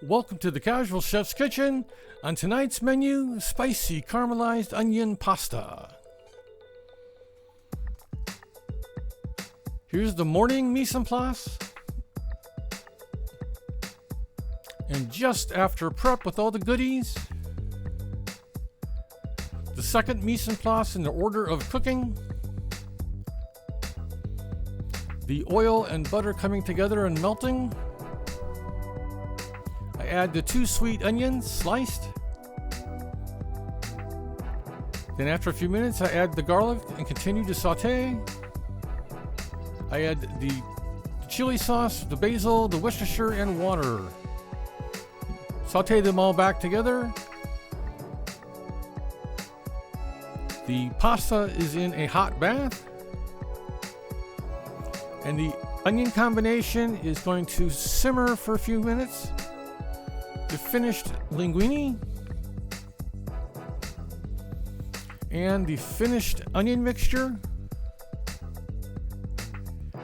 Welcome to the Casual Chef's Kitchen. On tonight's menu, spicy caramelized onion pasta. Here's the morning mise en place. And just after prep with all the goodies, the second mise en place in the order of cooking. The oil and butter coming together and melting. I add the 2 sweet onions sliced. Then after a few minutes, I add the garlic and continue to saute. I add the chili sauce, the basil, the Worcestershire, and water. Saute them all back together. The pasta is in a hot bath. And the onion combination is going to simmer for a few minutes. The finished linguine and the finished onion mixture.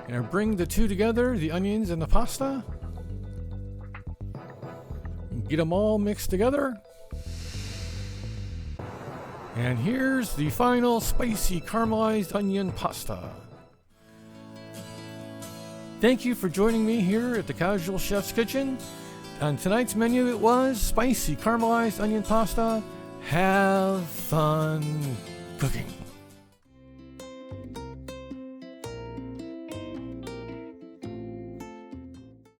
And I bring the two together, the onions and the pasta. And get them all mixed together. And here's the final spicy caramelized onion pasta. Thank you for joining me here at the Casual Chef's Kitchen. On tonight's menu, it was spicy caramelized onion pasta. Have fun cooking.